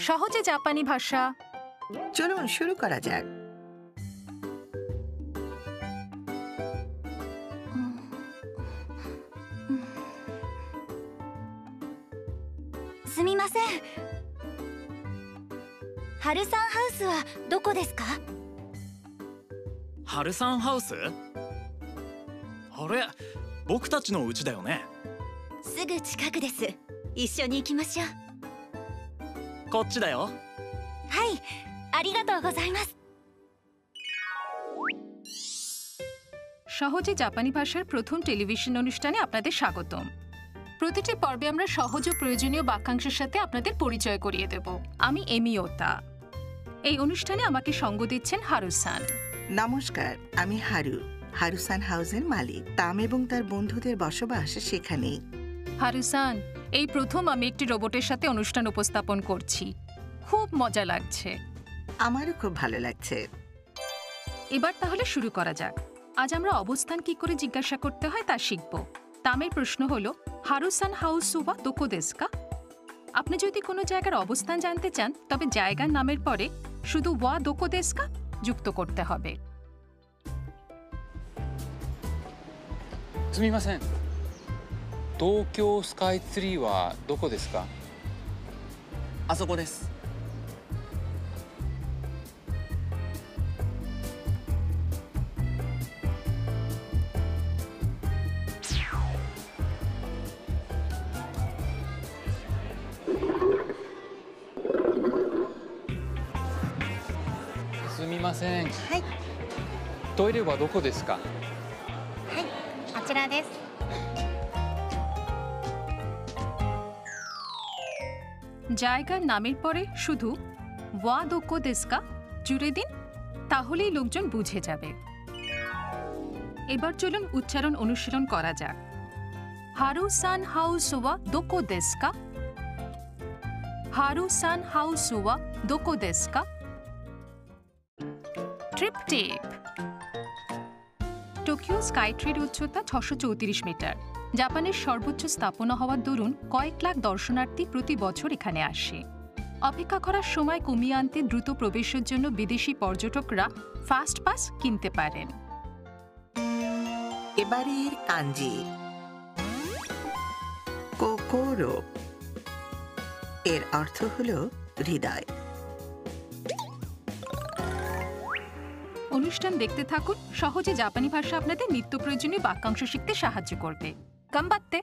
সহজে জাপানি ভাষা। চলুন শুরু করা যাক।ハルサンハウスはどこですか？ハルサンハウス？あれ、僕たちの家だよね。すぐ近くです。一緒に行きましょう。こっちだよ。はい、ありがとうございます。 সহজে জাপানি ভাষার প্রথম টেলিভিশন অনুষ্ঠানে আপনাদের স্বাগতম। প্রতিটি পর্বে আমরা সহজ ও প্রয়োজনীয় বাক্যাংশের সাথে আপনাদের পরিচয় করিয়ে দেব। আমি এমি ওতা। এই অনুষ্ঠানে আমাকে সঙ্গ দিচ্ছেন হারুসান। নমস্কার, আমি হারু, হারুসান হাউসের মালিক। তাম এবং তার বন্ধুদের বসবাস সেখানে। হারুসান, এই প্রথম আমি একটি রোবটের সাথে অনুষ্ঠান উপস্থাপন করছি। খুব মজা লাগছে। আমারও খুব ভালো লাগছে। এবার তাহলে শুরু করা যাক। আজ আমরা অবস্থান কি করে জিজ্ঞাসা করতে হয় তা শিখব। তামের প্রশ্ন হলো, হারুসান হাউস ওয়া দোকো দেসু কা? আপনি যদি কোনো জায়গার অবস্থান জানতে চান তবে জায়গার নামের পরে শুধু ওয়া দোকো দেসু কা যুক্ত করতে হবে। すみません、東京スカイツリーはどこですか？あそこです。すみません、はい、トイレはどこですか？はい、あちらです。 জায়গার নামের পরে শুধু ওয়া দোকো দেসু কা জুড়ে দিন, তাহলেই লোকজন বুঝে যাবে। এবার চলুন উচ্চারণ অনুশীলন করা যাক। হারুসান হাউস ওয়া দোকো দেসু কা? হারুসান হাউস ওয়া দোকো দেসু কা? ট্রিপটিক। টোকিও স্কাই ট্রির উচ্চতা 634 মিটার। জাপানের সর্বোচ্চ স্থাপনা হওয়ার দরুন কয়েক লাখ দর্শনার্থী প্রতি বছর এখানে আসে। অপেক্ষা করার সময় কমিয়ে আনতে দ্রুত প্রবেশের জন্য বিদেশি পর্যটকরা ফাস্ট পাস কিনতে পারেন। এবারের কাঞ্জি কোকোরো, এর অর্থ হলো হৃদয়। অনুষ্ঠান দেখতে থাকুন। সহজে জাপানি ভাষা আপনাদের নিত্য প্রয়োজনীয় বাক্যাংশ শিখতে সাহায্য করবে। গাম্বাত্তে।